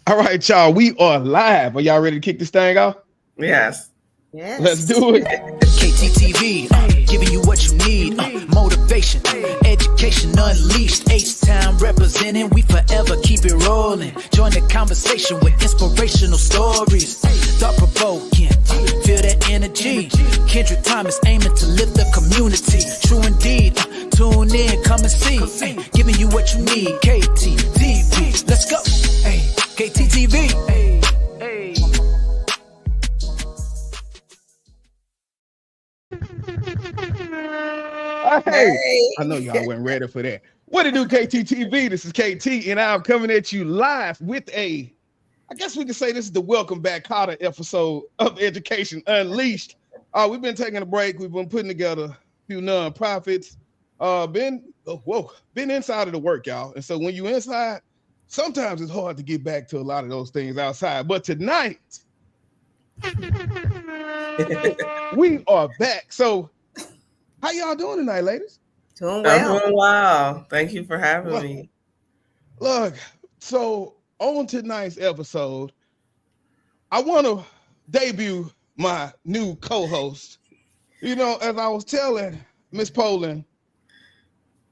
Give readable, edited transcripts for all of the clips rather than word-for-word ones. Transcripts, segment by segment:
All right, y'all. We are live. Are y'all ready to kick this thing off? Yes. Yes. Let's do it. KTTV, giving you what you need. Motivation, education unleashed. H-Town representing, we forever keep it rolling. Join the conversation with inspirational stories. Thought-provoking, feel that energy. Kendrick Thomas aiming to lift the community. True indeed, tune in, come and see. Giving you what you need. KTTV, let's go. Hey, KTTV. Hey. Hey, I know y'all weren't ready for that. What to do, KTTV? This is KT, and I'm coming at you live with I guess we can say this is the welcome back Catyra episode of Education Unleashed. We've been taking a break. We've been putting together a few nonprofits. Been inside of the work, y'all. And so when you're inside, sometimes it's hard to get back to a lot of those things outside. But tonight, we are back. So how y'all doing tonight, ladies? Doing well. I'm doing well. Thank you for having me. Look, so on tonight's episode, I want to debut my new co-host. You know, as I was telling Miss Polland,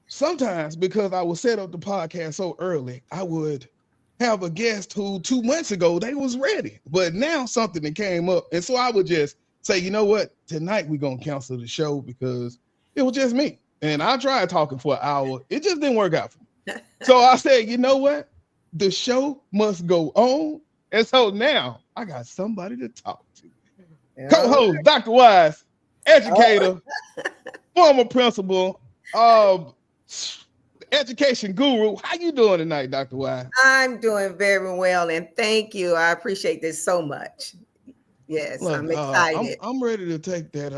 sometimes because I would set up the podcast so early, I would have a guest who 2 months ago, they was ready. But now something that came up. And so I would just say, you know what? Tonight we're going to cancel the show because it was just me. And I tried talking for an hour. It just didn't work out for me. So I said, you know what? The show must go on. And so now I got somebody to talk to. Yeah. Co-host, Dr. Wise, educator, former principal, education guru. How you doing tonight, Dr. Wise? I'm doing very well, and thank you. I appreciate this so much. Yes, look, I'm excited. I'm ready to take that.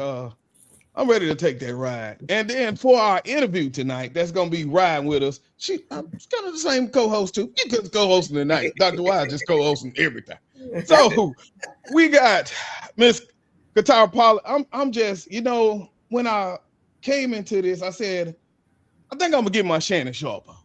I'm ready to take that ride. And then for our interview tonight, that's gonna be riding with us. She's kind of the same co-host too. You could co-hosting tonight. Dr. Wise just co-hosting everything. So we got Miss Catyra Polland. I'm just, you know, when I came into this, I said, I think I'm gonna get my Shannon Sharp on.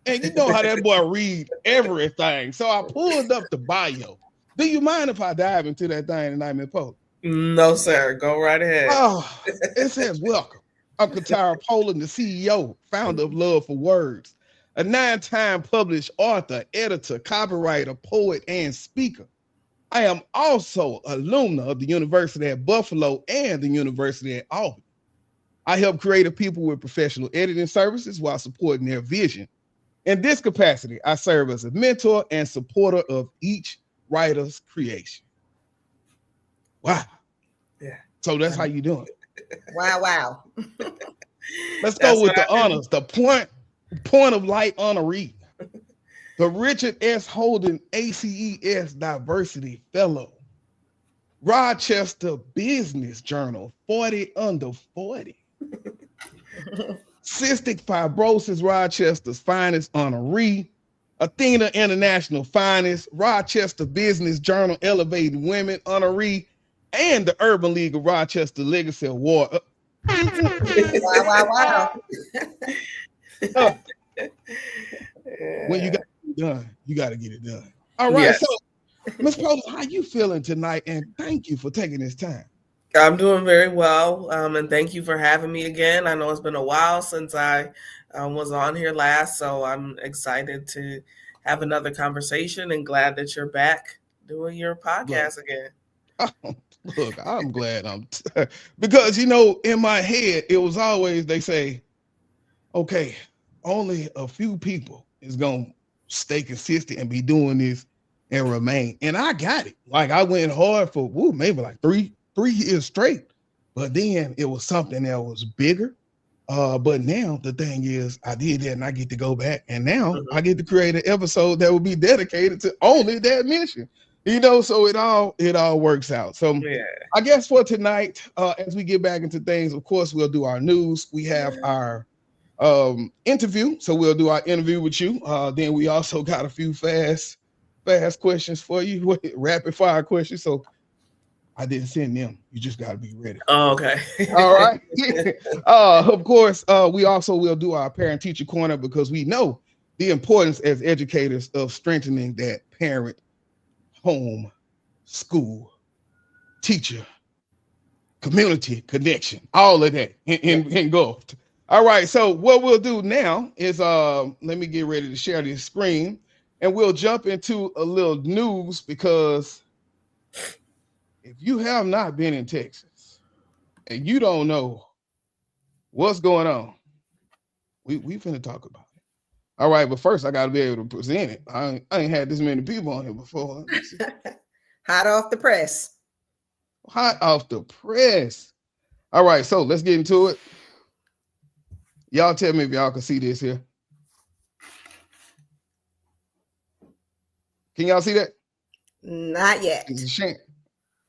And you know how that boy read everything. So I pulled up the bio. Do you mind if I dive into that thing tonight, Ms. Polland? No, sir. Go right ahead. Oh, it says, welcome. I'm Catyra Polland, the CEO, founder of Love for Words, a 9-time published author, editor, copywriter, poet, and speaker. I am also alumna of the University at Buffalo and the University at Albany. I help creative people with professional editing services while supporting their vision. In this capacity, I serve as a mentor and supporter of each writer's creation. Wow. Yeah. So that's how you doing. Wow. Let's go with the honors. The point of light honoree. The Richard S. Holden ACES Diversity Fellow. Rochester Business Journal 40 under 40. Cystic Fibrosis Rochester's finest honoree. Athena International finest. Rochester Business Journal Elevating Women honoree. And the Urban League of Rochester Legacy Award. Wow. When you got it done, you got to get it done. All right, yes. So Ms. Polland, how you feeling tonight? And thank you for taking this time. I'm doing very well, and thank you for having me again. I know it's been a while since I was on here last, so I'm excited to have another conversation and glad that you're back doing your podcast again. Look, I'm glad because, you know, in my head, it was always, they say, okay, only a few people is going to stay consistent and be doing this and remain. And I got it. Like I went hard for maybe like three years straight, but then it was something that was bigger. But now the thing is I did that and I get to go back and now I get to create an episode that will be dedicated to only that mission. You know, so it all works out. So yeah. I guess for tonight, as we get back into things, of course, we'll do our news. We have our interview. So we'll do our interview with you. Then we also got a few fast questions for you, rapid fire questions. So I didn't send them. You just got to be ready. Oh, okay. All right. Of course, we also will do our parent teacher corner because we know the importance as educators of strengthening that parent home, school, teacher, community connection, all of that engulfed. All right, so what we'll do now is let me get ready to share this screen, and we'll jump into a little news, because if you have not been in Texas and you don't know what's going on, we finna talk about it. All right, but first I gotta be able to present it. I ain't had this many people on here before. Let me see. Hot off the press. Hot off the press. All right, so let's get into it. Y'all tell me if y'all can see this here. Can y'all see that? Not yet. It's a shame.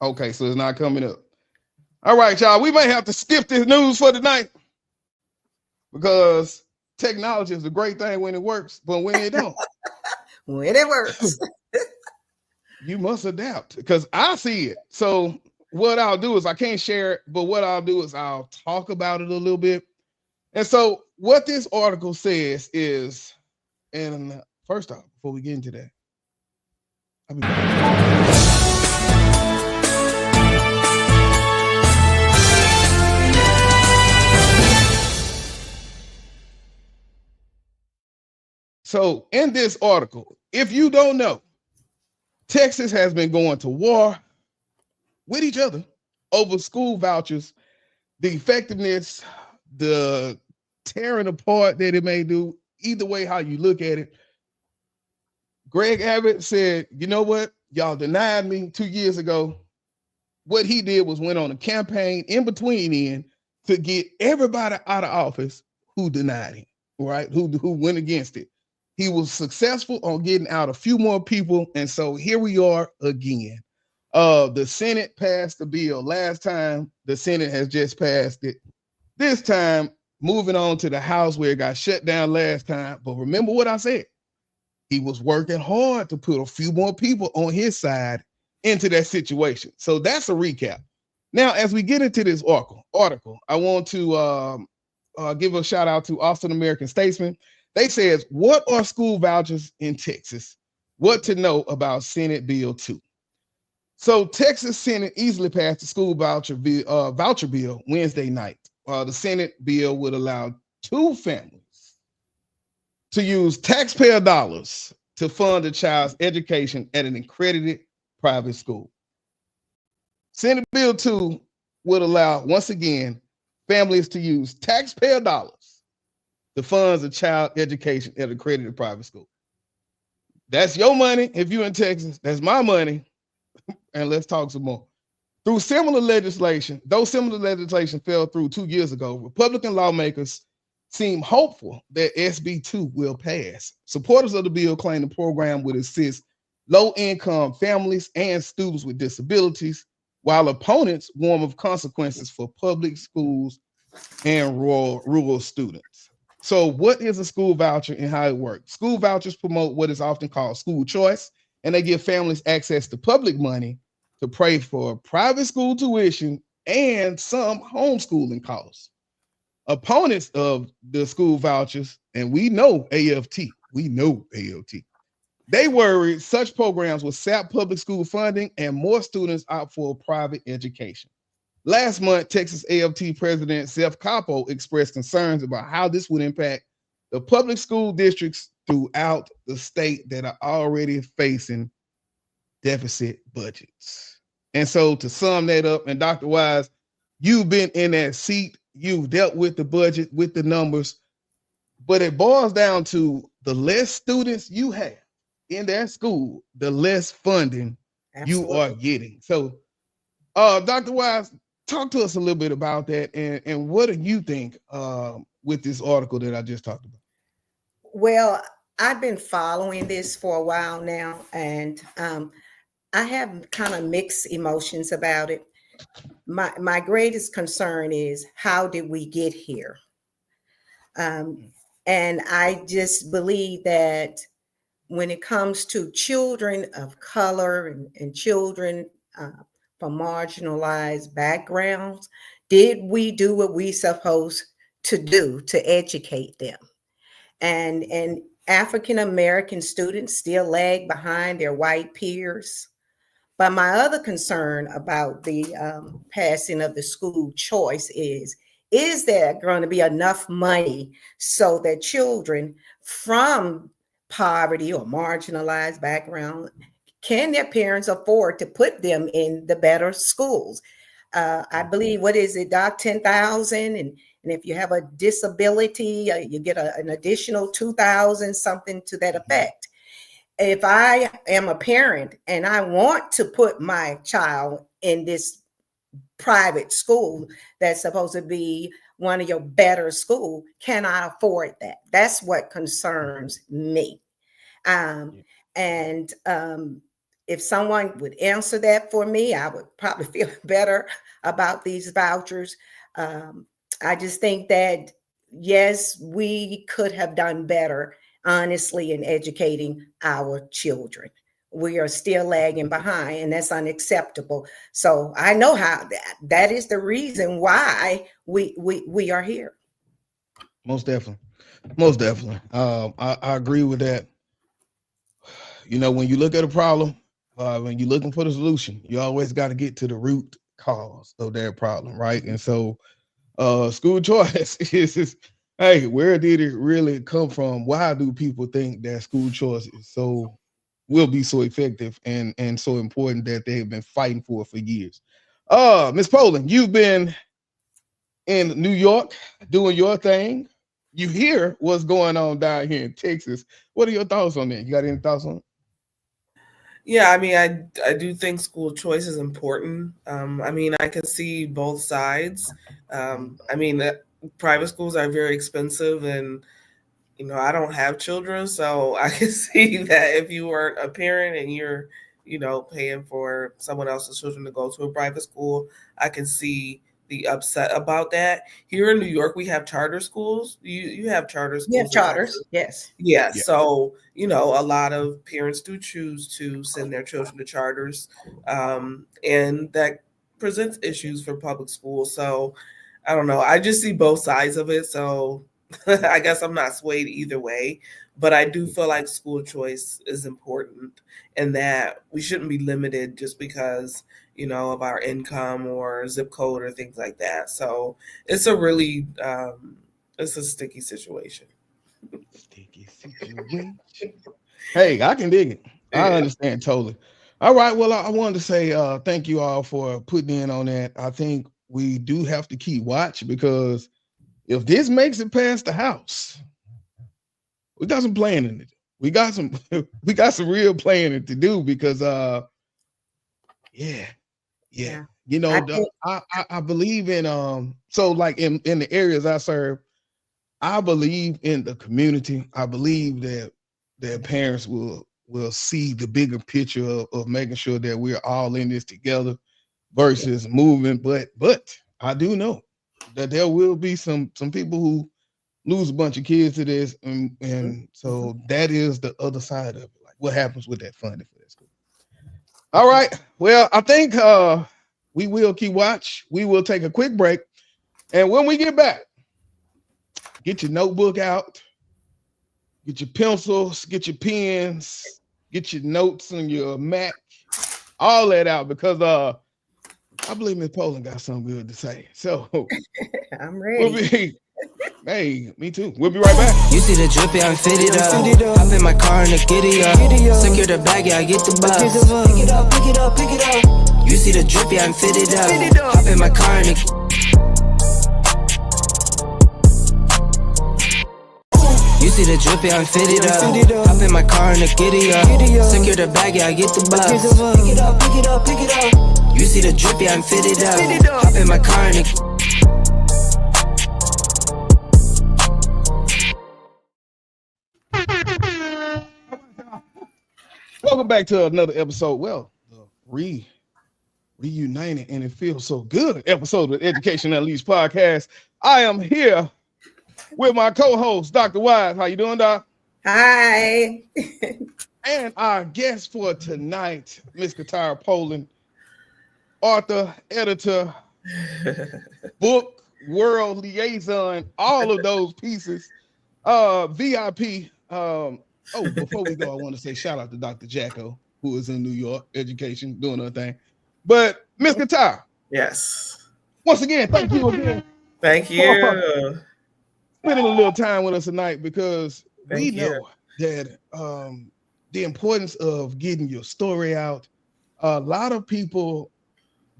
Okay, so it's not coming up. All right, y'all, we may have to skip this news for tonight, because technology is a great thing when it works, but when it don't, when it works, you must adapt, because I see it. So what I'll do is, I can't share it, but what I'll do is I'll talk about it a little bit. And so what this article says is, and first off, before we get into that, I'll be back. So in this article, if you don't know, Texas has been going to war with each other over school vouchers, the effectiveness, the tearing apart that it may do, either way how you look at it. Greg Abbott said, you know what? Y'all denied me 2 years ago. What he did was went on a campaign in between to get everybody out of office who denied him, right? Who went against it. He was successful on getting out a few more people. And so here we are again. The Senate passed the bill last time. The Senate has just passed it. This time, moving on to the House, where it got shut down last time. But remember what I said. He was working hard to put a few more people on his side into that situation. So that's a recap. Now, as we get into this article, I want to give a shout out to Austin American Statesman. They says, what are school vouchers in Texas? What to know about Senate Bill 2. So Texas Senate easily passed the school voucher bill Wednesday night. The Senate bill would allow 2 families to use taxpayer dollars to fund a child's education at an accredited private school. Senate Bill 2 would allow, once again, families to use taxpayer dollars to fund a child education at an accredited private school. That's your money if you're in Texas. That's my money. And let's talk some more. Though similar legislation fell through 2 years ago, Republican lawmakers seem hopeful that SB 2 will pass. Supporters of the bill claim the program would assist low-income families and students with disabilities, while opponents warn of consequences for public schools and rural students. So what is a school voucher and how it works? School vouchers promote what is often called school choice, and they give families access to public money to pay for private school tuition and some homeschooling costs. Opponents of the school vouchers, and we know AFT, they worry such programs will sap public school funding and more students opt for a private education. Last month, Texas AFT President Seth Capo expressed concerns about how this would impact the public school districts throughout the state that are already facing deficit budgets. And so to sum that up, and Dr. Wise, you've been in that seat, you've dealt with the budget, with the numbers, but it boils down to the less students you have in that school, the less funding you are getting. So, Dr. Wise, talk to us a little bit about that, and what do you think with this article that I just talked about? Well, I've been following this for a while now, and I have kind of mixed emotions about it. My greatest concern is, how did we get here? And I just believe that when it comes to children of color and children from marginalized backgrounds, did we do what we supposed to do to educate them? And African American students still lag behind their white peers But my other concern about the passing of the school choice is there going to be enough money so that children from poverty or marginalized background, can their parents afford to put them in the better schools? I believe, what is it, Doc, 10,000, and if you have a disability, you get an additional 2,000, something to that effect. If I am a parent and I want to put my child in this private school that's supposed to be one of your better school, can I afford that? That's what concerns me. And if someone would answer that for me, I would probably feel better about these vouchers. I just think that, yes, we could have done better, honestly, in educating our children. We are still lagging behind, and that's unacceptable. So I know how that is the reason why we are here. Most definitely. Most definitely. I agree with that. You know, when you look at a problem, when you're looking for the solution, you always got to get to the root cause of that problem, right? And so school choice is, hey, where did it really come from? Why do people think that school choice will be so effective and so important that they've been fighting for years? Ms. Polland, you've been in New York doing your thing. You hear what's going on down here in Texas. What are your thoughts on that? You got any thoughts on it? Yeah, I mean, I do think school choice is important. I mean, I can see both sides. I mean, private schools are very expensive, and I don't have children, so I can see that if you weren't a parent and you're, paying for someone else's children to go to a private school, I can see the upset about that. Here in New York, we have charter schools. You have charter schools. We have charters, yes. Yeah. So, a lot of parents do choose to send their children to charters. And that presents issues for public schools. So I don't know. I just see both sides of it. So I guess I'm not swayed either way, but I do feel like school choice is important and that we shouldn't be limited just because, of our income or zip code or things like that. So it's a really, it's a sticky situation. Sticky situation. Hey, I can dig it. I understand totally. All right. Well, I wanted to say thank you all for putting in on that. I think we do have to keep watch because if this makes it past the House, we got some planning to do. We got some real planning to do because yeah. I believe in so like in the areas I serve, I believe in the community. I believe that their parents will see the bigger picture of making sure that we're all in this together versus moving. But I do know that there will be some people who lose a bunch of kids to this, and so that is the other side of it. Like what happens with that funding for that school. All right. Well, I think we will keep watch. We will take a quick break. And when we get back, get your notebook out, get your pencils, get your pens, get your notes on your Mac, all that out because I believe Ms. Polland got something good to say. So I'm ready. Hey, me too. We'll be right back. You see the drip, yeah, I'm fitted up. Hop in my car and the giddy up. Secure the bag, yeah, I get the bus. Pick it up, pick it up, pick it up. You see the drip, yeah, I'm fitted up. Hop in my car and the You see the drip, yeah, I'm fitted up. Hop in my car and the giddy up. Secure the bag, yeah, I get the bus. Pick it up, pick it up, pick it up. You see the drip, yeah, I'm fitted up. Hop in my car and the Welcome back to another episode. Well, the reunited, and it feels so good episode of Education Unleashed podcast. I am here with my co-host, Dr. Wise. How you doing, Doc? Hi. And our guest for tonight, Miss Catyra Polland, author, editor, book, world liaison, all of those pieces. VIP. Before we go, I want to say shout out to Dr. Jacko, who is in New York, education, doing her thing. But Miss Catyra, Yes. once again, thank you again Thank for you. spending a little time with us tonight, because we Thank you. know that the importance of getting your story out. A lot of people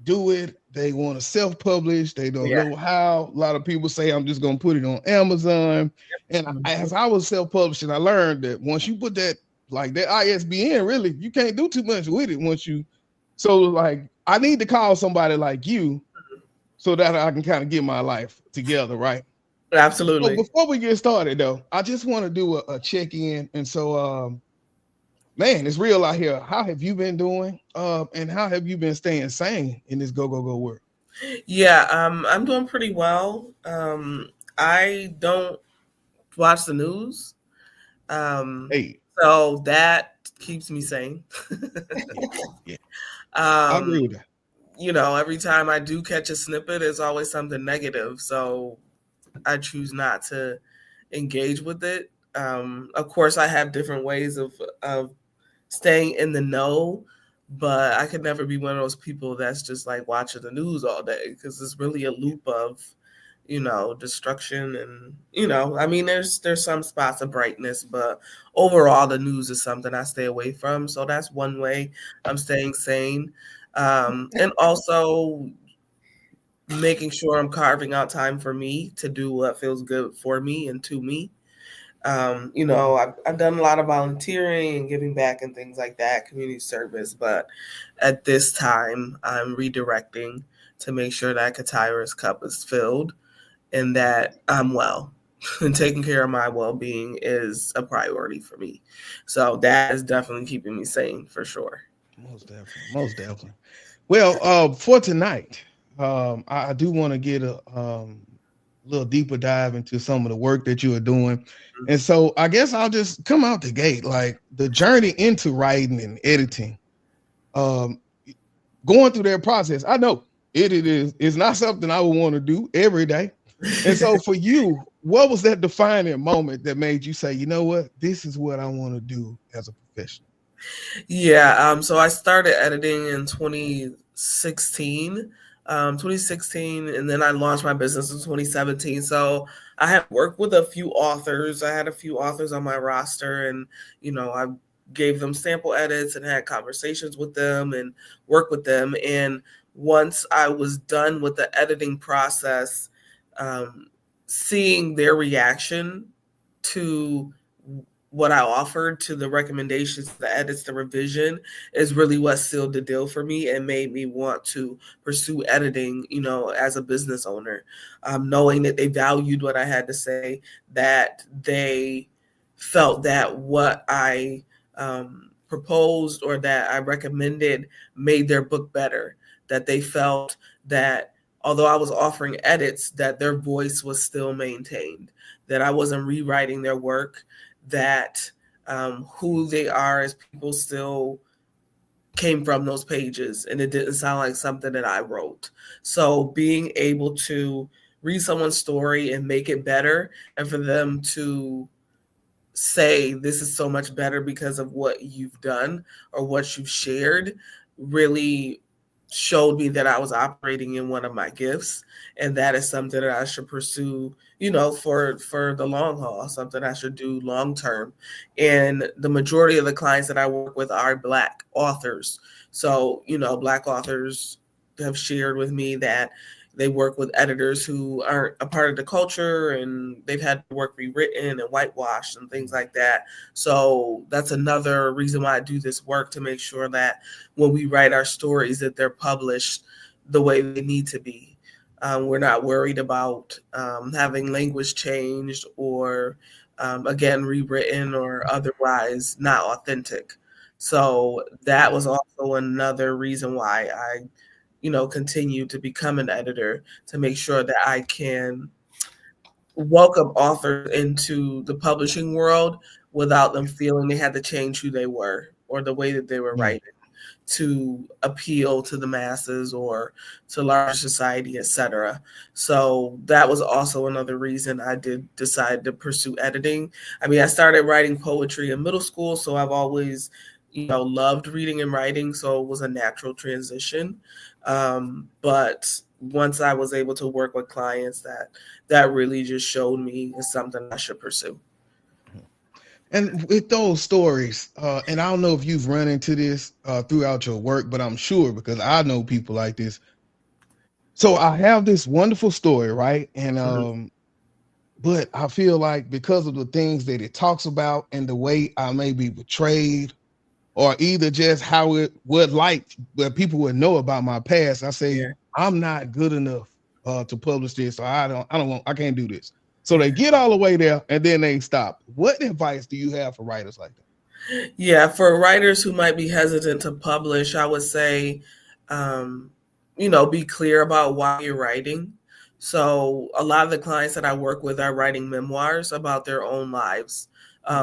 do it. They want to self-publish. They don't Yeah. know how. A lot of people say, I'm just going to put it on Amazon. And as I was self-publishing, I learned that once you put that, like that ISBN, really, you can't do too much with it once you. So like, I need to call somebody like you so that I can kind of get my life together, right? So Absolutely. before we get started, though, I just want to do a check-in. And so, man, it's real out here. How have you been doing? And how have you been staying sane in this go world? Yeah, I'm doing pretty well. I don't watch the news. Hey, So that keeps me sane. yeah, I agree with that. You know, every time I do catch a snippet, it's always something negative. So I choose not to engage with it. Of course, I have different ways of staying in the know, but I could never be one of those people that's just like watching the news all day, because it's really a loop of, you know, destruction. And, you know, I mean, there's some spots of brightness, but overall the news is something I stay away from. So that's one way I'm staying sane. And also making sure I'm carving out time for me to do what feels good for me and to me. You know, I've done a lot of volunteering and giving back and things like that, community service, but at this time I'm redirecting to make sure that Catyra's cup is filled and that I'm well. And taking care of my well-being is a priority for me. So that is definitely keeping me sane for sure. Most definitely. Most definitely. Well, for tonight, I do want to get a little deeper dive into some of the work that you are doing. And so I guess I'll just come out the gate, like the journey into writing and editing, um, going through that process. I know it's not something I would want to do every day. And so for you, what was that defining moment that made you say, you know what, this is what I want to do as a professional? Yeah, so I started editing in 2016. 2016, and then I launched my business in 2017. So I had worked with a few authors. I had a few authors on my roster, and you know, I gave them sample edits and had conversations with them and worked with them. And once I was done with the editing process, seeing their reaction to what I offered, to the recommendations, the edits, the revision, is really what sealed the deal for me and made me want to pursue editing, you know, as a business owner. Knowing that they valued what I had to say, that they felt that what I proposed or that I recommended made their book better, that they felt that although I was offering edits, that their voice was still maintained, that I wasn't rewriting their work, that who they are as people still came from those pages, and it didn't sound like something that I wrote. So being able to read someone's story and make it better, and for them to say this is so much better because of what you've done or what you've shared, really showed me that I was operating in one of my gifts, and that is something that I should pursue, you know, for the long haul, something I should do long term. And the majority of the clients that I work with are Black authors. So, you know, Black authors have shared with me that they work with editors who aren't a part of the culture, and they've had work rewritten and whitewashed and things like that. So that's another reason why I do this work, to make sure that when we write our stories, that they're published the way they need to be. We're not worried about having language changed or, again, rewritten or otherwise not authentic. So that was also another reason why I, you know, continue to become an editor, to make sure that I can welcome authors into the publishing world without them feeling they had to change who they were or the way that they were writing to appeal to the masses or to larger society, etc. So that was also another reason I did decide to pursue editing. I mean, I started writing poetry in middle school, so I've always loved reading and writing, so it was a natural transition. But once I was able to work with clients, that really just showed me is something I should pursue. And with those stories, and I don't know if you've run into this throughout your work, but I'm sure because I know people like this. So I have this wonderful story, right? And but I feel like because of the things that it talks about and the way I may be portrayed, or either just how it would like where people would know about my past, I say Yeah. I'm not good enough to publish this, so I can't do this. So they get all the way there and then they stop. What advice do you have for writers like that? Yeah, for writers who might be hesitant to publish, I would say, be clear about why you're writing. So a lot of the clients that I work with are writing memoirs about their own lives,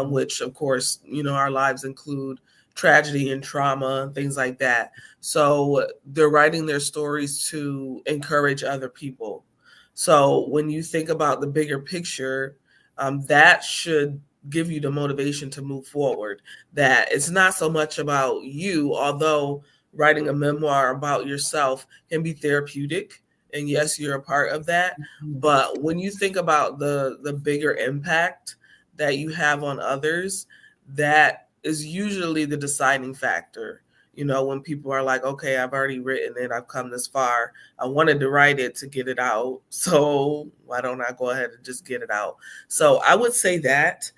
which of course, our lives include tragedy and trauma, things like that. So they're writing their stories to encourage other people. So when you think about the bigger picture, that should give you the motivation to move forward. That it's not so much about you, although writing a memoir about yourself can be therapeutic. And yes, you're a part of that. But when you think about the bigger impact that you have on others, that is usually the deciding factor. When people are like, okay, I've already written it, I've come this far, I wanted to write it to get it out, so why don't I go ahead and just get it out? So I would say that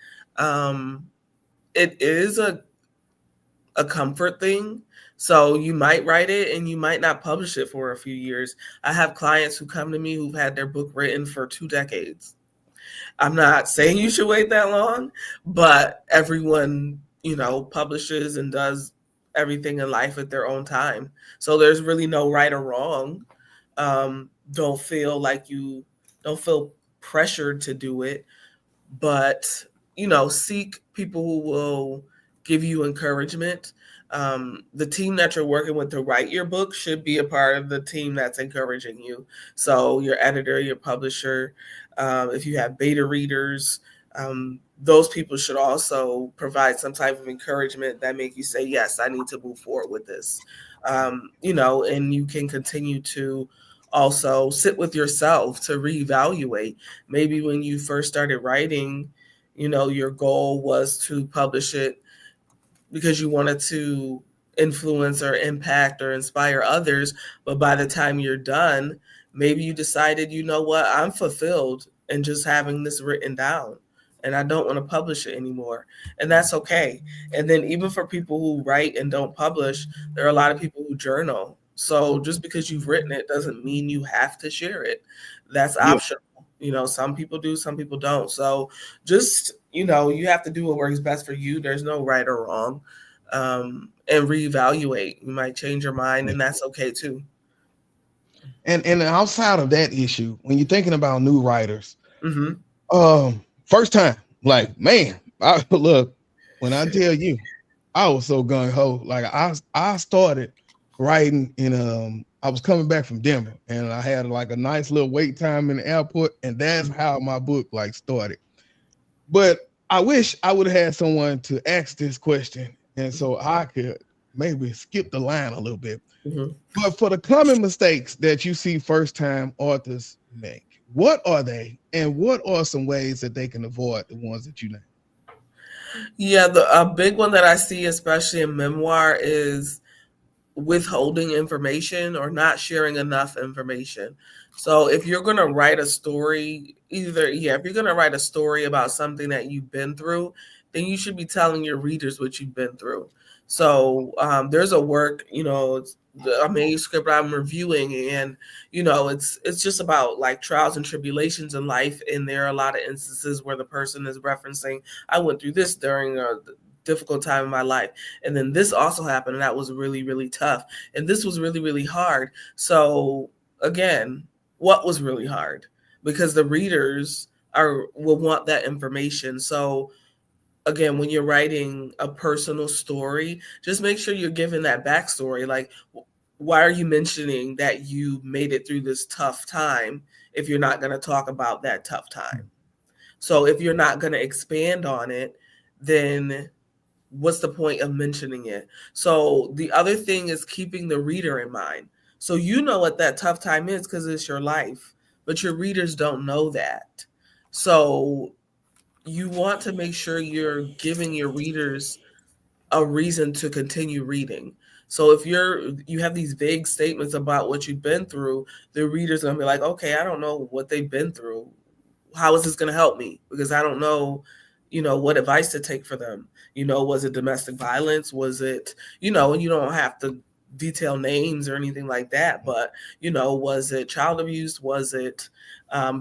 it is a comfort thing. So you might write it and you might not publish it for a few years. I have clients who come to me who've had their book written for 2 decades. I'm not saying you should wait that long, but everyone, publishes and does everything in life at their own time. So there's really no right or wrong. Don't feel pressured to do it, but seek people who will give you encouragement. The team that you're working with to write your book should be a part of the team that's encouraging you. So your editor, your publisher, if you have beta readers, those people should also provide some type of encouragement that make you say, yes, I need to move forward with this. And you can continue to also sit with yourself to reevaluate. Maybe when you first started writing, your goal was to publish it because you wanted to influence or impact or inspire others. But by the time you're done, maybe you decided, I'm fulfilled in just having this written down and I don't want to publish it anymore. And that's okay. And then even for people who write and don't publish, there are a lot of people who journal. So just because you've written it doesn't mean you have to share it. That's optional. Some people do, some people don't. So just, you have to do what works best for you. There's no right or wrong. And reevaluate. You might change your mind, and that's okay too. And outside of that issue, when you're thinking about new writers, Mm-hmm. First time, like, man, look, when I tell you, I was so gung ho. Like I started writing I was coming back from Denver and I had like a nice little wait time in the airport, and that's how my book like started. But I wish I would have had someone to ask this question, and so I could maybe skip the line a little bit. Mm-hmm. But for the common mistakes that you see first-time authors make, what are they, and what are some ways that they can avoid the ones that you name? Yeah, a big one that I see, especially in memoir, is withholding information or not sharing enough information. So if you're going to write a story, if you're going to write a story about something that you've been through, then you should be telling your readers what you've been through. So there's a work, it's a manuscript I'm reviewing, and it's just about like trials and tribulations in life, and there are a lot of instances where the person is referencing, I went through this during a difficult time in my life, and then this also happened, and that was really, really tough, and this was really, really hard. So again, what was really hard? Because the readers will want that information. So again, when you're writing a personal story, just make sure you're giving that backstory. Like, why are you mentioning that you made it through this tough time if you're not going to talk about that tough time? So if you're not going to expand on it, then what's the point of mentioning it? So the other thing is keeping the reader in mind. So you know what that tough time is because it's your life, but your readers don't know that. So you want to make sure you're giving your readers a reason to continue reading. So if you have these vague statements about what you've been through, the reader's gonna be like, okay, I don't know what they've been through. How is this gonna help me? Because I don't know, what advice to take for them. Was it domestic violence? Was it, and you don't have to detail names or anything like that, but was it child abuse? Was it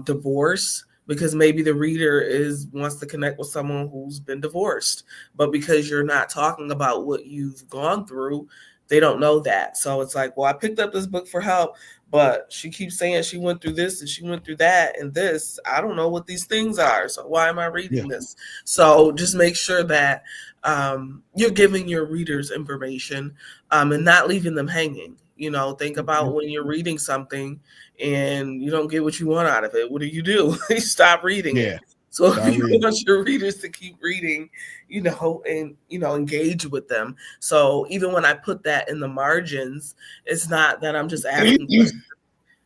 divorce? Because maybe the reader wants to connect with someone who's been divorced, but because you're not talking about what you've gone through, they don't know that. So it's like, well, I picked up this book for help, but she keeps saying she went through this and she went through that and this. I don't know what these things are. So why am I reading this? So just make sure that you're giving your readers information and not leaving them hanging. Think about when you're reading something and you don't get what you want out of it. What do? You stop reading it. So if you want your readers to keep reading, and, engage with them. So even when I put that in the margins, it's not that I'm just asking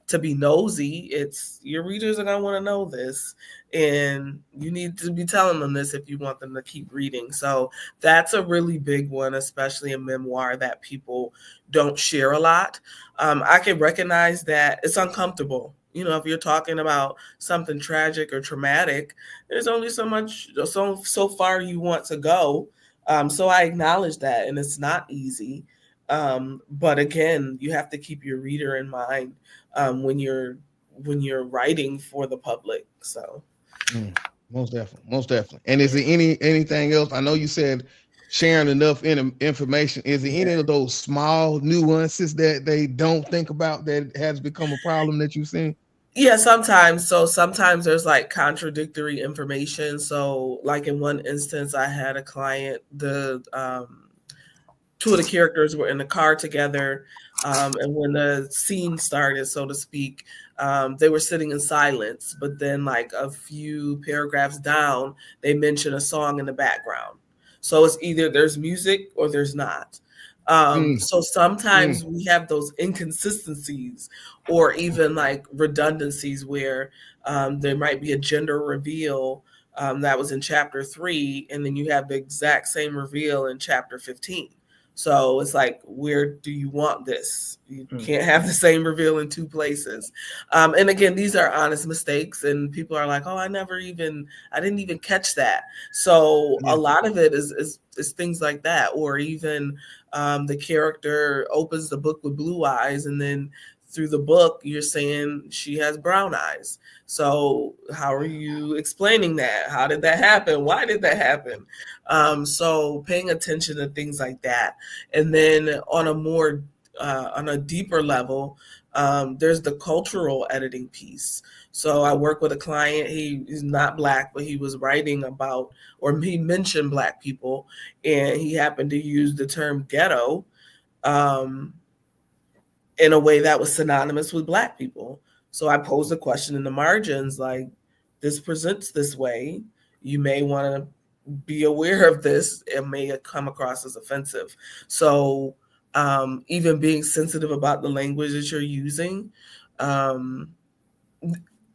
to be nosy. It's your readers are going to want to know this. And you need to be telling them this if you want them to keep reading. So that's a really big one, especially in memoir that people don't share a lot. I can recognize that it's uncomfortable. If you're talking about something tragic or traumatic, there's only so far you want to go. So I acknowledge that, and it's not easy. But again, you have to keep your reader in mind when you're writing for the public. So most definitely. And is there anything else? I know you said sharing enough information. Is there any of those small nuances that they don't think about that has become a problem that you've seen? Yeah, sometimes. So sometimes there's like contradictory information. So like in one instance, I had a client, two of the characters were in the car together. And when the scene started, so to speak, they were sitting in silence. But then like a few paragraphs down, they mention a song in the background. So it's either there's music or there's not. So sometimes we have those inconsistencies or even like redundancies where there might be a gender reveal that was in chapter 3, and then you have the exact same reveal in chapter 15. So it's like, where do you want this? You can't have the same reveal in two places. And again, these are honest mistakes, and people are like, oh, I didn't even catch that. So a lot of it is things like that, or even the character opens the book with blue eyes, and then through the book, you're saying she has brown eyes. So how are you explaining that? How did that happen? Why did that happen? So paying attention to things like that. And then on a deeper level, there's the cultural editing piece. So I work with a client, he's not Black, but he was writing about, or he mentioned Black people, and he happened to use the term ghetto in a way that was synonymous with Black people. So I posed a question in the margins like, this presents this way. You may want to be aware of this. It may come across as offensive. So even being sensitive about the language that you're using, and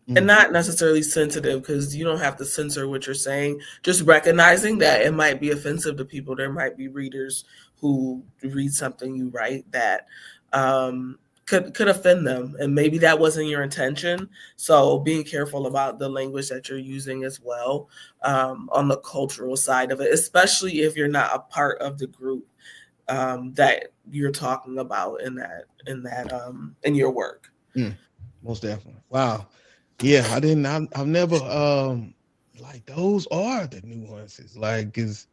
not necessarily sensitive because you don't have to censor what you're saying, just recognizing that it might be offensive to people. There might be readers who read something you write that could offend them, and maybe that wasn't your intention. So being careful about the language that you're using as well, on the cultural side of it, especially if you're not a part of the group that you're talking about in your work. Most definitely. Wow. Yeah, I've never like those are the nuances. Like, is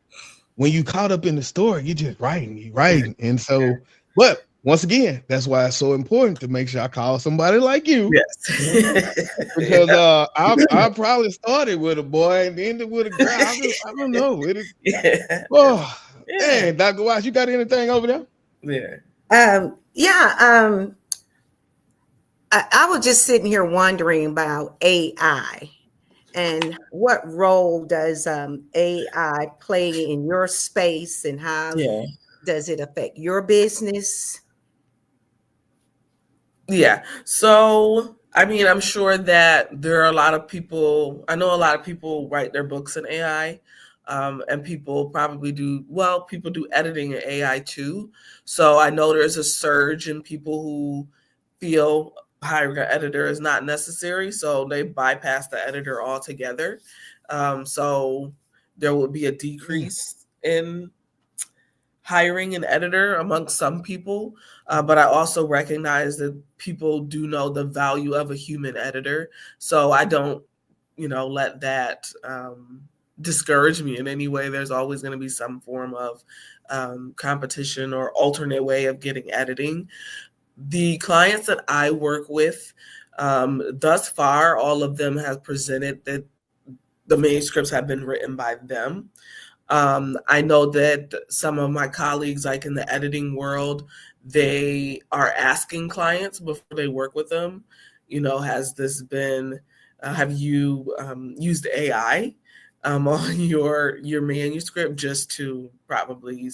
when you caught up in the story, you're just writing. And so, but once again, that's why it's so important to make sure I call somebody like you. Yes. Because I probably started with a boy and ended with a girl. I don't know. It is. Yeah. Oh, hey, Dr. Watts, you got anything over there? Yeah. I was just sitting here wondering about AI. And what role does AI play in your space, and how Yeah. does it affect your business? Yeah. So, I mean, I'm sure that there are a lot of people, I know a lot of people write their books in AI, and people probably do, well, people do editing in AI too. So I know there's a surge in people who feel hiring an editor is not necessary. So they bypass the editor altogether. So there will be a decrease in hiring an editor among some people, but I also recognize that people do know the value of a human editor. So I don't, let that discourage me in any way. There's always going to be some form of competition or alternate way of getting editing. The clients that I work with, thus far, all of them have presented that the manuscripts have been written by them. I know that some of my colleagues, like in the editing world, they are asking clients before they work with them, has this been, have you used AI on your manuscript, just to probably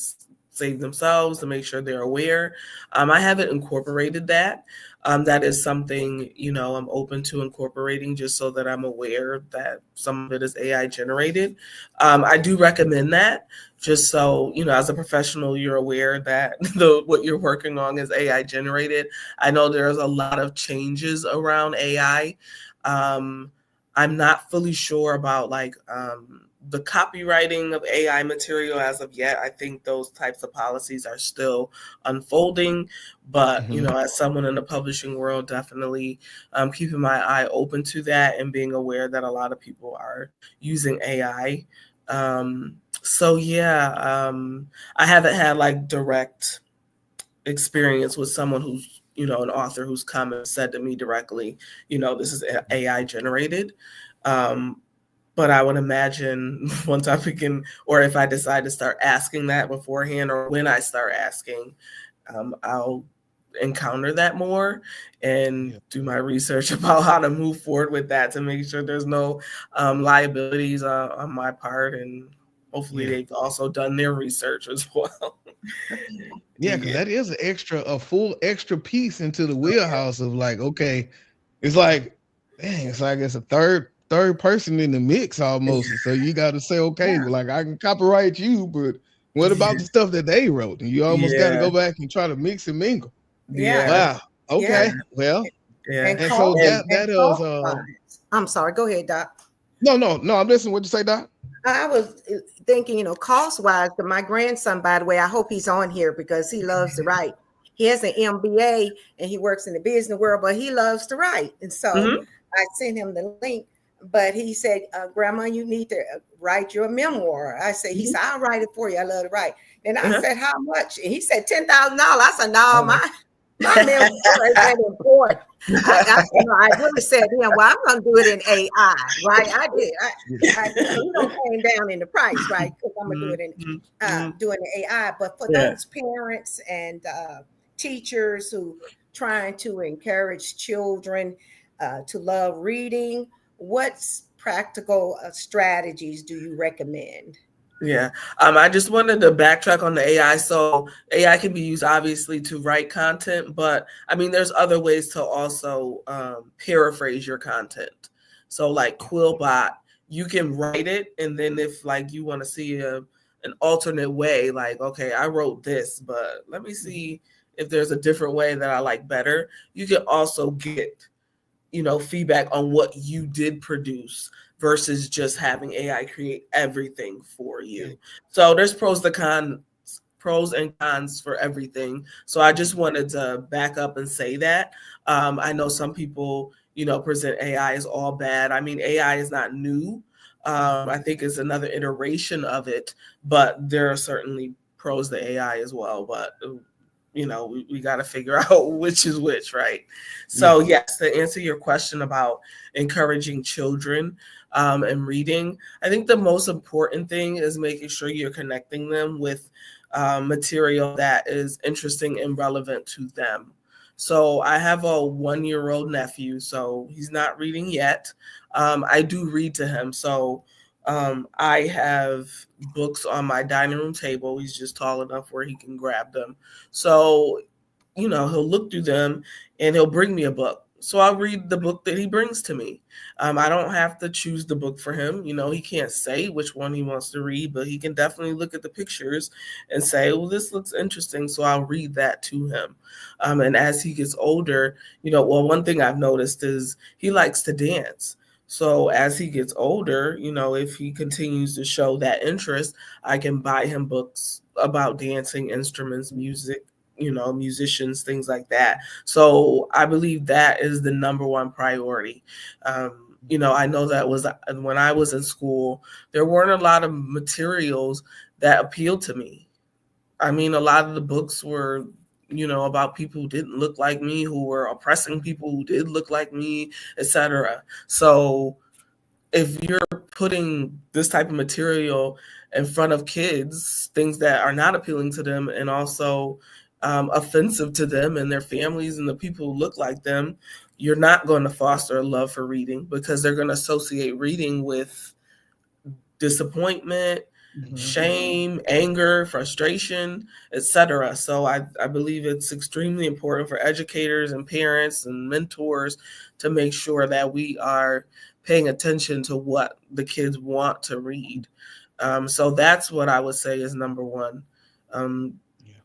save themselves, to make sure they're aware. I haven't incorporated that. That is something, I'm open to incorporating, just so that I'm aware that some of it is AI generated. I do recommend that, just so, as a professional, you're aware that what you're working on is AI generated. I know there's a lot of changes around AI. I'm not fully sure about the copywriting of AI material as of yet. I think those types of policies are still unfolding, but as someone in the publishing world, definitely keeping my eye open to that and being aware that a lot of people are using AI. So yeah, I haven't had direct experience with someone who's, an author who's come and said to me directly, this is AI generated. But I would imagine once I begin, or if I decide to start asking that beforehand, or when I start asking, I'll encounter that more and do my research about how to move forward with that, to make sure there's no liabilities on my part. And hopefully they've also done their research as well. Yeah, because that is a full extra piece into the wheelhouse of okay, it's it's a third person in the mix almost. So you got to say, okay, well, I can copyright you, but what about the stuff that they wrote? And you almost got to go back and try to mix and mingle. Yeah. Wow. Okay. Yeah. Well, And so that is I'm sorry. Go ahead, Doc. No, I'm listening. What you say, Doc? I was thinking, cost wise, my grandson, by the way, I hope he's on here because he loves to write. He has an MBA and he works in the business world, but he loves to write. And so I sent him the link, but he said, Grandma, you need to write your memoir. I said, he said, I'll write it for you. I love to write. And I said, how much? And he said, $10,000. I said, no, my memoir is that important. I really said, well, I'm going to do it in AI, right? I did. You don't came down in the price, right? Because I'm going to do it in doing the AI. But for those parents and teachers who trying to encourage children to love reading, what practical strategies do you recommend? Yeah. I just wanted to backtrack on the AI. So AI can be used obviously to write content, but I mean, there's other ways to also paraphrase your content. So like Quillbot, you can write it, and then if you want to see an alternate way, okay, I wrote this, but let me see if there's a different way that I like better. You can also get, feedback on what you did produce versus just having AI create everything for you. So there's pros and cons for everything. So I just wanted to back up and say that. I know some people, present AI as all bad. I mean, AI is not new. I think it's another iteration of it, but there are certainly pros to AI as well. But we got to figure out which is which, right? So yes, to answer your question about encouraging children and reading, I think the most important thing is making sure you're connecting them with material that is interesting and relevant to them. So I have a 1-year-old nephew, so he's not reading yet. I do read to him. So I have books on my dining room table. He's just tall enough where he can grab them. So, he'll look through them and he'll bring me a book. So I'll read the book that he brings to me. I don't have to choose the book for him. He can't say which one he wants to read, but he can definitely look at the pictures and say, well, this looks interesting. So I'll read that to him. And as he gets older, one thing I've noticed is he likes to dance. So as he gets older, if he continues to show that interest, I can buy him books about dancing, instruments, music, musicians, things like that. So I believe that is the number one priority. I know that was when I was in school, there weren't a lot of materials that appealed to me. I mean, a lot of the books were, about people who didn't look like me, who were oppressing people who did look like me, etc. So if you're putting this type of material in front of kids, things that are not appealing to them and also offensive to them and their families and the people who look like them, you're not going to foster a love for reading, because they're going to associate reading with disappointment, shame, anger, frustration, etc. So I believe it's extremely important for educators and parents and mentors to make sure that we are paying attention to what the kids want to read. So that's what I would say is number one.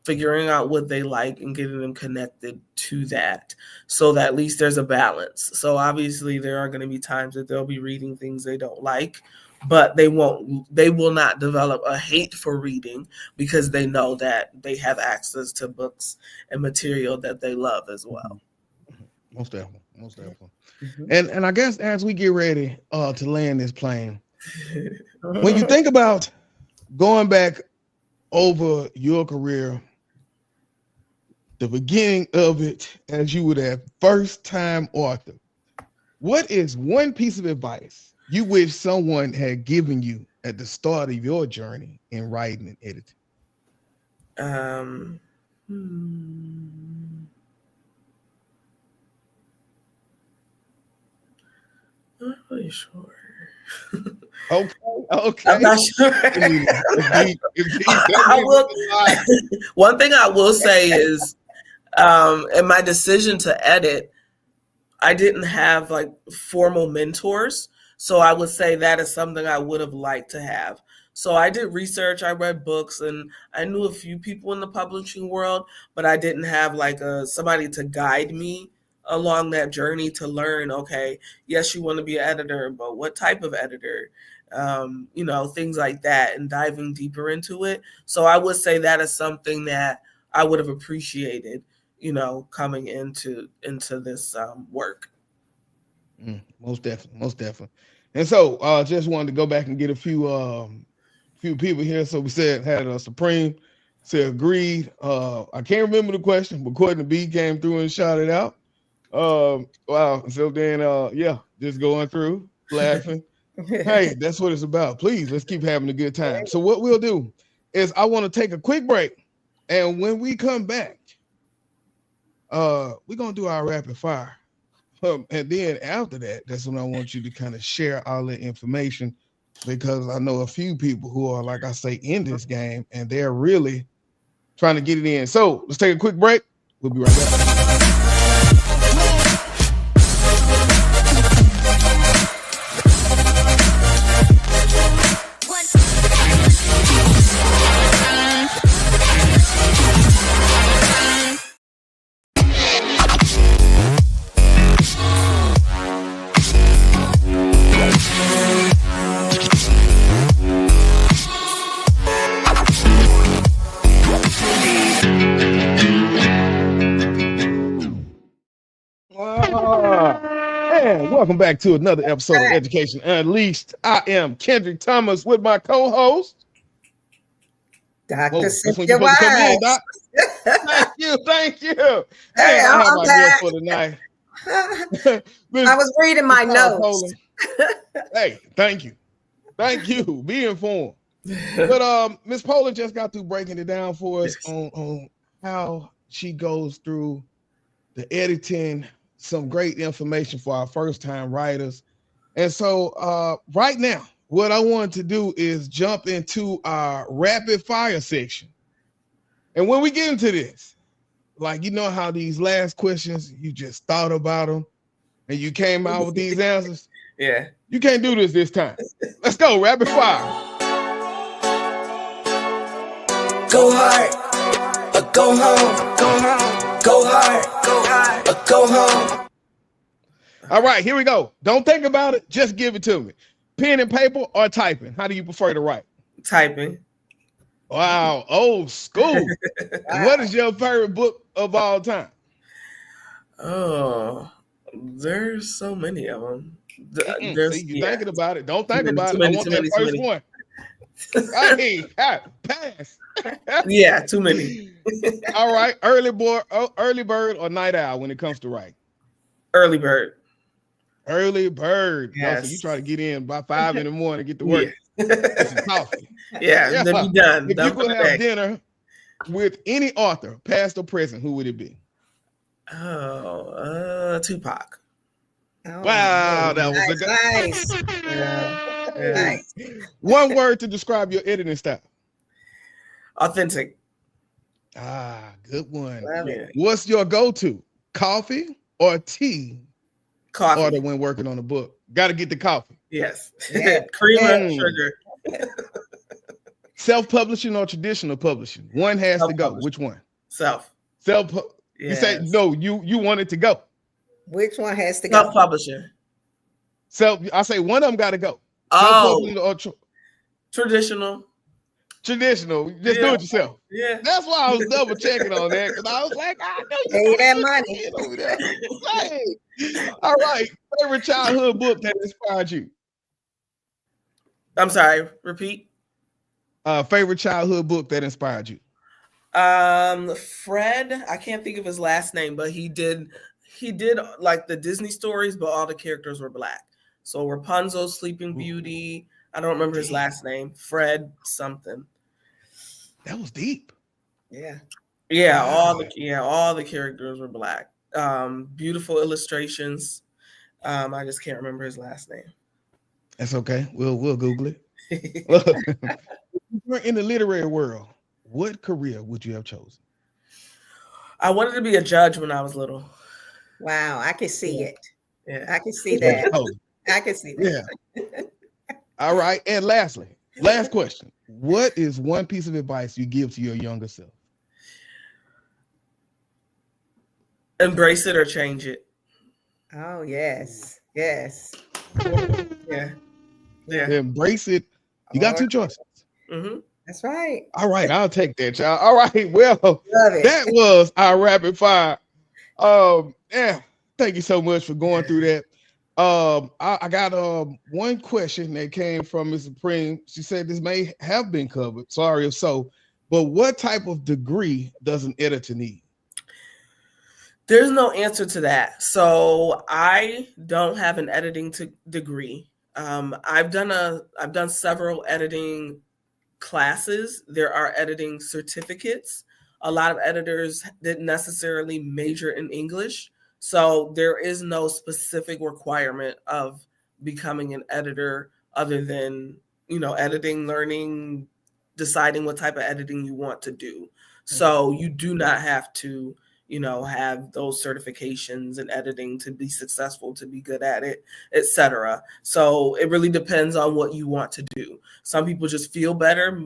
Figuring out what they like and getting them connected to that, so that at least there's a balance. So obviously there are going to be times that they'll be reading things they don't like, but they will not develop a hate for reading, because they know that they have access to books and material that they love as well. Most definitely. And I guess as we get ready to land this plane, when you think about going back over your career, the beginning of it, as you were that first-time author, what is one piece of advice you wish someone had given you at the start of your journey in writing and editing? I'm not really sure. Okay. I'm not sure. One thing I will say is, in my decision to edit, I didn't have like formal mentors. So I would say that is something I would have liked to have. So I did research, I read books, and I knew a few people in the publishing world, but I didn't have like somebody to guide me along that journey to learn, okay, yes, you want to be an editor, but what type of editor? Things like that, and diving deeper into it. So I would say that is something that I would have appreciated, coming into this work. Most definitely. And so just wanted to go back and get a few people here. So we had a Supreme said agreed. I can't remember the question, but Courtney B came through and shouted out. Wow. So then just going through, laughing. Hey, that's what it's about. Please, let's keep having a good time. So what we'll do is I want to take a quick break, and when we come back, we're gonna do our rapid fire. And then after that, that's when I want you to kind of share all the information, because I know a few people who are, like I say, in this game, and they're really trying to get it in. So let's take a quick break. We'll be right back. Welcome back to another episode of Education Unleashed. I am Kendrick Thomas with my co-host, Dr. Cynthia Wise. Thank you. Hey, I have my guest for tonight. I was reading my notes. Hey, thank you. Be informed. But Miss Polland just got through breaking it down for us on how she goes through the editing, some great information for our first-time writers. And so right now, what I want to do is jump into our rapid fire section. And when we get into this, like, you know how these last questions, you just thought about them and you came out with these answers? Yeah. You can't do this time. Let's go, rapid fire. Go hard, or go home. Go home. Go hard, or go home. All right, here we go. Don't think about it. Just give it to me. Pen and paper or typing? How do you prefer to write? Typing. Wow, old school. What is your favorite book of all time? Oh, there's so many of them. See, you're thinking about it. Don't think about it. I want that first one. Hey, pass. Yeah, too many. All right, early bird or night owl when it comes to writing? Early bird. Early bird. Yes. So you try to get in by 5 in the morning, get to work. Yeah. Get some coffee. Yeah, then be done. If Done you for could the have day. dinner with any author, past or present, who would it be? Oh, Tupac. Oh, Wow, that was a nice, good. nice. Yeah. Nice. One word to describe your editing style. Authentic. Ah, good one. Love it. What's your go-to? Coffee or tea? Coffee. Order when working on a book. Got to get the coffee. Yes. Yeah. Creamer, sugar. Self-publishing or traditional publishing? One has to go. Self-publishing. Which one? Self. You say no. You want it to go. Which one has to go? Self-publishing. I say one of them got to go. Oh, Self-publishing or traditional. traditional. Just do Yeah. it yourself. Yeah. That's why I was double checking on that because I was like, I know you Pay that money. get over there. Hey. All right. Favorite childhood book that inspired you? I'm sorry. Repeat. Favorite childhood book that inspired you? Fred. I can't think of his last name, but he did like the Disney stories, but all the characters were black. So Rapunzel, Sleeping Beauty. I don't remember his last name. Fred something. That was deep. Yeah. Yeah, all the characters were black. Beautiful illustrations. I just can't remember his last name. That's okay. We'll Google it. If you were in the literary world, what career would you have chosen? I wanted to be a judge when I was little. Wow, I can see it. Yeah. I can see that. Oh, I can see that. yeah. All right. And lastly, last question. What is one piece of advice you give to your younger self? Embrace it or change it. Oh, yes. Yes. Yeah. Yeah. Embrace it. You got two choices. Mm-hmm. That's right. All right. I'll take that, y'all. All right. Well, Love it. that was our rapid fire. Yeah. Thank you so much for going through that. I got one question that came from Ms. Supreme. She said this may have been covered. Sorry if so, but what type of degree does an editor need? There's no answer to that. So I don't have an editing degree. I've done several editing classes. There are editing certificates. A lot of editors didn't necessarily major in English. So there is no specific requirement of becoming an editor other than, editing, learning, deciding what type of editing you want to do. So you do not have to, have those certifications in editing to be successful, to be good at it, etc. So it really depends on what you want to do. Some people just feel better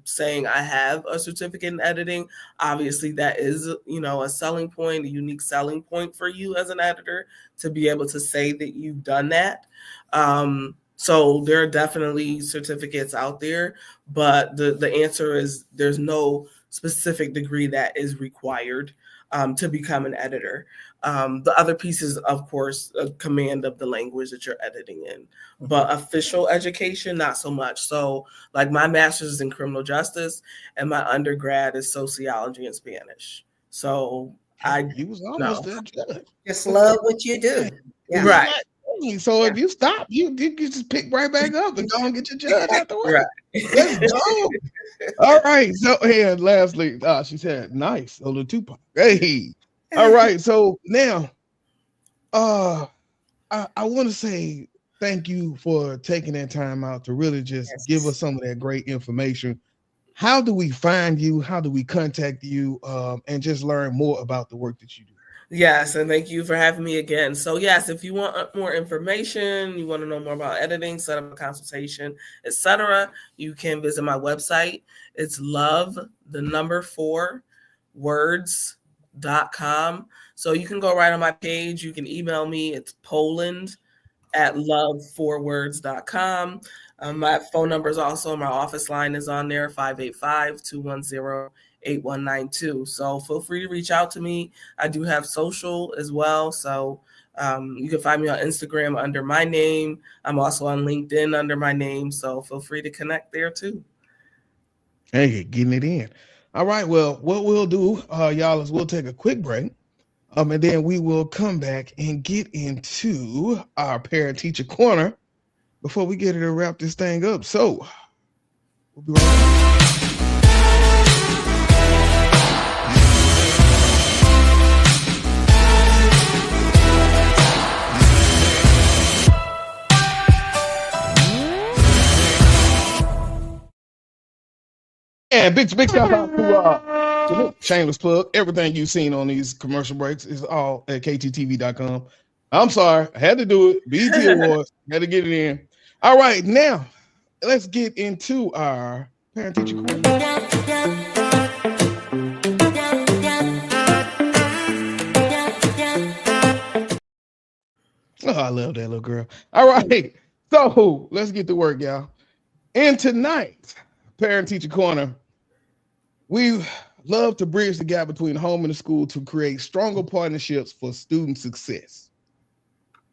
saying I have a certificate in editing. Obviously, that is, a selling point, a unique selling point for you as an editor to be able to say that you've done that. So there are definitely certificates out there, but the answer is there's no specific degree that is required to become an editor. The other piece is, of course, a command of the language that you're editing in, but official education, not so much. So like my master's is in criminal justice and my undergrad is sociology and Spanish. So You was almost a judge. Just love what you do. Yeah. Right. So if you stop, you just pick right back up and go and get your judge afterwards. Right. Let's go. All right. So, and lastly, she said, nice. A little Tupac. Hey. All right. So now, I want to say thank you for taking that time out to really just give us some of that great information. How do we find you? How do we contact you? And just learn more about the work that you do? Yes, and thank you for having me again. So yes, if you want more information, you want to know more about editing, set up a consultation, etc., you can visit my website. It's love4words.com. So you can go right on my page. You can email me. It's Poland@love4words.com. My phone number is also, my office line is on there, 585-210-8192. So feel free to reach out to me. I do have social as well. So you can find me on Instagram under my name. I'm also on LinkedIn under my name. So feel free to connect there too. Hey, getting it in. All right. Well, what we'll do, y'all, is we'll take a quick break. And then we will come back and get into our parent teacher corner before we get to wrap this thing up. So we'll be right back. And big shout out to shameless plug. Everything you've seen on these commercial breaks is all at kttv.com. I'm sorry, I had to do it. BET Awards, had to get it in. All right, now let's get into our parent teacher corner. Oh, I love that little girl. All right, so let's get to work, y'all. And tonight's parent teacher corner, we love to bridge the gap between home and the school to create stronger partnerships for student success.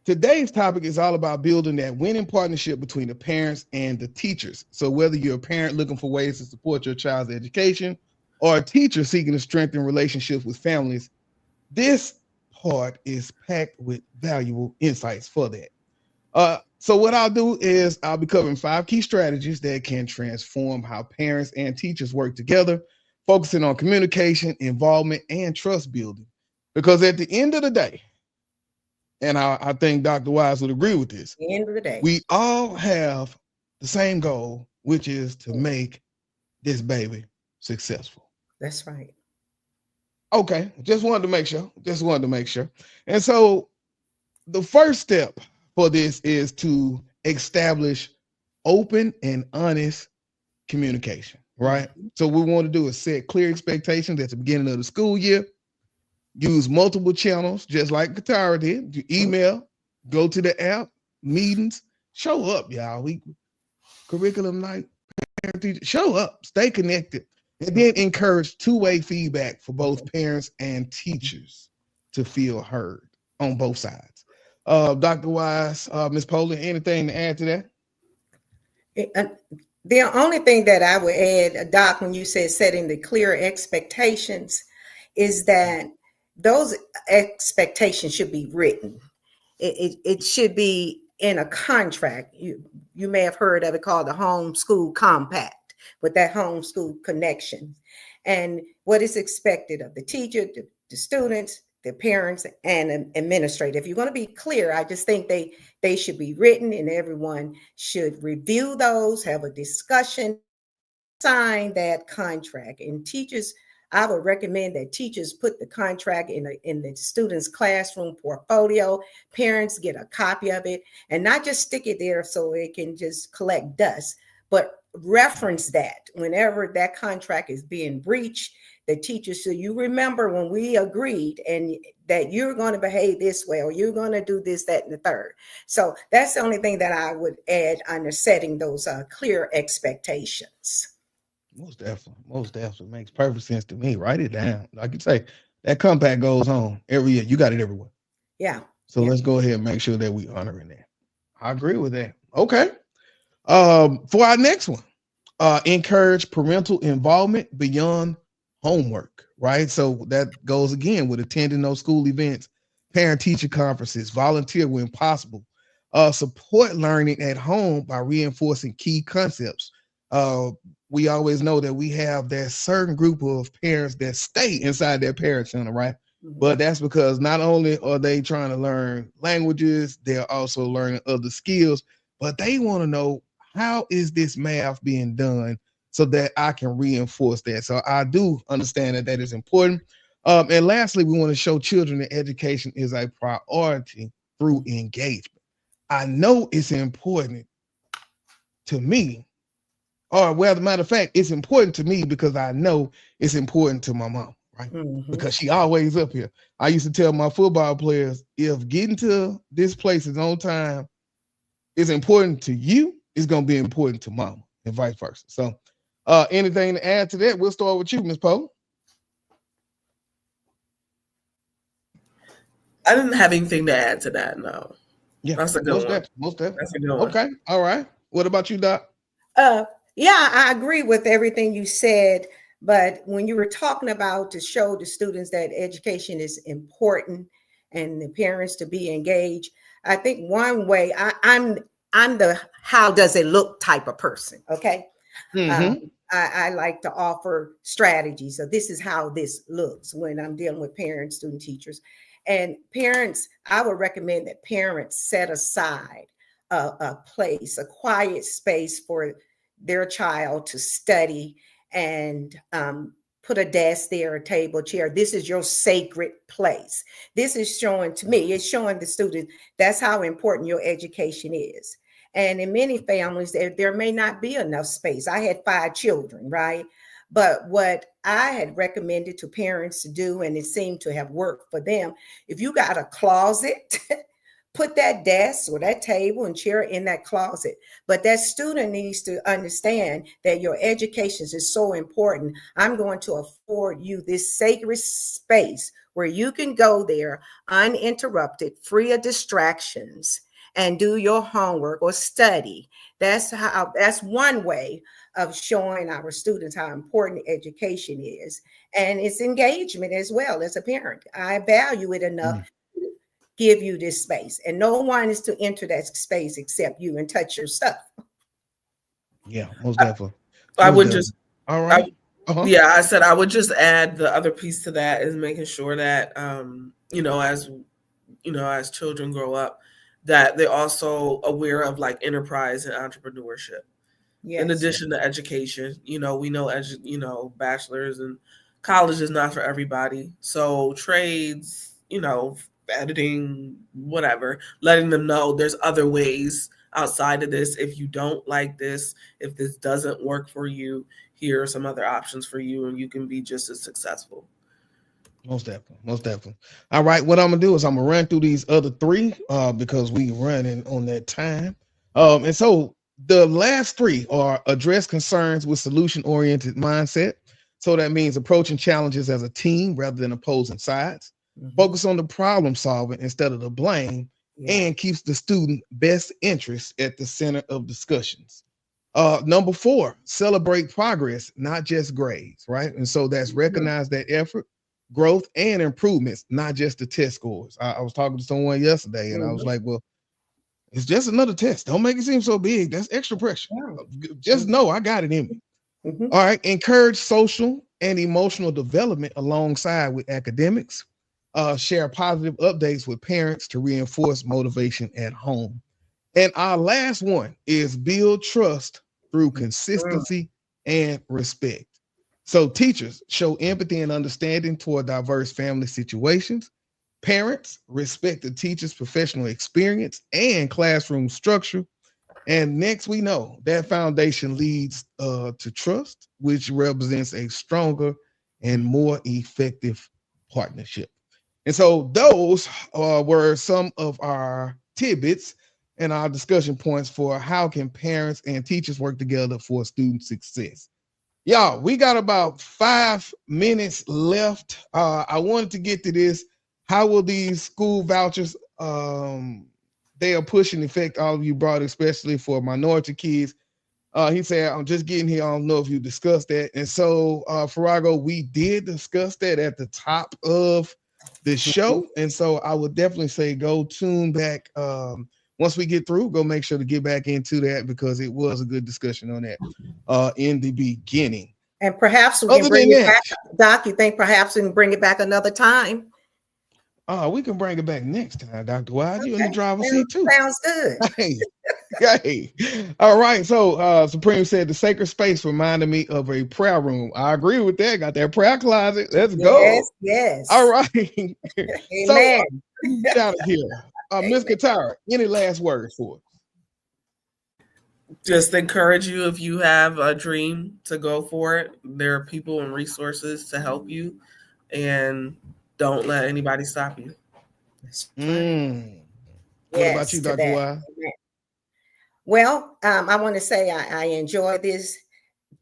Today's topic is all about building that winning partnership between the parents and the teachers. So whether you're a parent looking for ways to support your child's education or a teacher seeking to strengthen relationships with families, this part is packed with valuable insights for that. So what I'll do is I'll be covering 5 key strategies that can transform how parents and teachers work together, focusing on communication, involvement, and trust building. Because at the end of the day, and I think Dr. Wise would agree with this, At the end of the day, we all have the same goal, which is to make this baby successful. that's right. Okay, just wanted to make sure. And so the first step for this is to establish open and honest communication, right? So what we want to do is set clear expectations at the beginning of the school year. Use multiple channels, just like Catyra did. You email, go to the app, meetings, show up, y'all. Curriculum night, parent teacher, show up, stay connected, and then encourage two-way feedback for both parents and teachers to feel heard on both sides. Dr. Wise, Ms. Polland, anything to add to that? The only thing that I would add, Doc, when you said setting the clear expectations, is that those expectations should be written. It should be in a contract. You may have heard of it called the homeschool compact, with that homeschool connection. And what is expected of the teacher, the students, the parents, and administrator. If you're going to be clear, I just think they should be written, and everyone should review those, have a discussion, sign that contract. And teachers, I would recommend that teachers put the contract in the student's classroom portfolio. Parents get a copy of it, and not just stick it there so it can just collect dust, but reference that whenever that contract is being breached. The teacher, so you remember when we agreed and that you're going to behave this way, or you're going to do this, that, and the third. So that's the only thing that I would add under setting those clear expectations. Most definitely makes perfect sense to me. Write it down. Like you say, that compact goes on every year. You got it everywhere. Yeah. So let's go ahead and make sure that we honoring that. I agree with that. Okay. For our next one, encourage parental involvement beyond homework, right? So that goes again with attending those school events, parent-teacher conferences, volunteer when possible, support learning at home by reinforcing key concepts. We always know that we have that certain group of parents that stay inside their parent center, right? But that's because not only are they trying to learn languages, they're also learning other skills, but they want to know, how is this math being done so that I can reinforce that. So I do understand that that is important. And lastly, we want to show children that education is a priority through engagement. I know it's important to me, or well, as a matter of fact, it's important to me because I know it's important to my mom, right? Because she always up here. I used to tell my football players, if getting to this place is on time is important to you, it's going to be important to mama, and vice versa. So anything to add to that? We'll start with you, Ms. Poe. I didn't have anything to add to that. No. Yeah, that's a good one. Most definitely. That's a good one. Okay, all right. What about you, Doc? Yeah, I agree with everything you said. But when you were talking about to show the students that education is important and the parents to be engaged, I think one way I'm the how does it look type of person. Okay. I like to offer strategies. So this is how this looks when I'm dealing with parents, student teachers. And parents, I would recommend that parents set aside a place, a quiet space for their child to study and put a desk there, a table, chair. This is your sacred place. This is showing to me, it's showing the student that's how important your education is. And in many families, there may not be enough space. I had 5 children, right? But what I had recommended to parents to do, and it seemed to have worked for them, if you got a closet, put that desk or that table and chair in that closet. But that student needs to understand that your education is so important. I'm going to afford you this sacred space where you can go there uninterrupted, free of distractions, and do your homework or study. That's one way of showing our students how important education is. And it's engagement as well as a parent. I value it enough to give you this space. And no one is to enter that space except you and touch your stuff. Yeah, most definitely. I would just, all right. Yeah, I said I would just add the other piece to that is making sure that, as children grow up, that they're also aware of like enterprise and entrepreneurship. Yes. In addition to education, we know, bachelor's and college is not for everybody. So trades, editing, whatever, letting them know there's other ways outside of this. If you don't like this, if this doesn't work for you, here are some other options for you, and you can be just as successful. Most definitely. All right, what I'm gonna do is I'm gonna run through these other 3 because we running on that time. And so the last 3 are address concerns with solution-oriented mindset. So that means approaching challenges as a team rather than opposing sides. Focus on the problem solving instead of the blame, and keeps the student best interest at the center of discussions. Number 4, celebrate progress, not just grades, right? And so that's recognize that effort, growth, and improvements, not just the test scores. I was talking to someone yesterday, and I was like, well, it's just another test. Don't make it seem so big. That's extra pressure. Just know I got it in me. All right. Encourage social and emotional development alongside with academics. Share positive updates with parents to reinforce motivation at home. And our last one is build trust through consistency and respect. So teachers show empathy and understanding toward diverse family situations. Parents respect the teacher's professional experience and classroom structure. And next, we know that foundation leads to trust, which represents a stronger and more effective partnership. And so those were some of our tidbits and our discussion points for how can parents and teachers work together for student success. Y'all, we got about 5 minutes left. I wanted to get to this. How will these school vouchers, they are pushing effect, all of you brought, especially for minority kids. He said, I'm just getting here. I don't know if you discussed that. And so, Farago, we did discuss that at the top of the show. And so I would definitely say go tune back. Once we get through, go make sure to get back into that because it was a good discussion on that in the beginning. And perhaps we can bring it back. Doc, you think perhaps we can bring it back another time? We can bring it back next time, Dr. Wise. You in the Okay. driver's Well, seat too. sounds good. Hey, hey. All right. So Supreme said the sacred space reminded me of a prayer room. I agree with that. Got that prayer closet. Let's go. Yes, yes. All right. So Amen. get out of here. Miss Catyra, any last words for us? Just encourage you, if you have a dream, to go for it. There are people and resources to help you, and don't let anybody stop you. What about you, Dr. Wise? Well, I want to say I enjoyed this.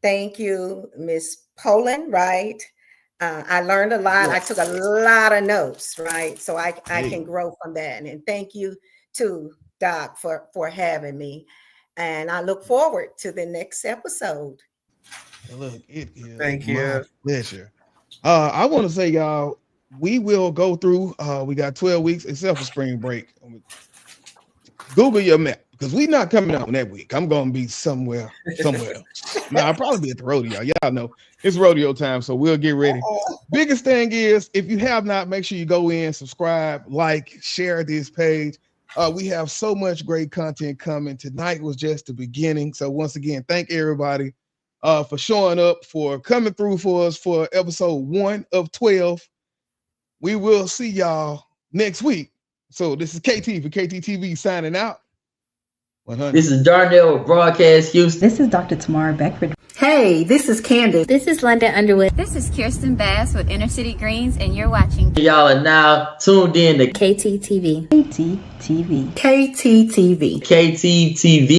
Thank you, Miss Polland, right? I learned a lot. I took a lot of notes, right? So I can grow from that. And thank you to Doc for having me. And I look forward to the next episode. Look, it is Thank my you. pleasure. I want to say, y'all, we will go through. We got 12 weeks except for spring break. Google your map because we're not coming out that week. I'm gonna be somewhere else. Now I'll probably be at the rodeo. Y'all know it's rodeo time, so we'll get ready. Biggest thing is, if you have not, make sure you go in, subscribe, like, share this page. We have so much great content coming. Tonight was just the beginning. So once again, thank everybody for showing up, for coming through for us for episode 1 of 12. We will see y'all next week. So this is KT for KTTV signing out. 100. This is Darnell with Broadcast Houston. This is Dr. Tamara Beckford. Hey, this is Candace. This is London Underwood. This is Kirsten Bass with Inner City Greens, and you're watching. Y'all are now tuned in to KTTV. KTTV. KTTV. KTTV.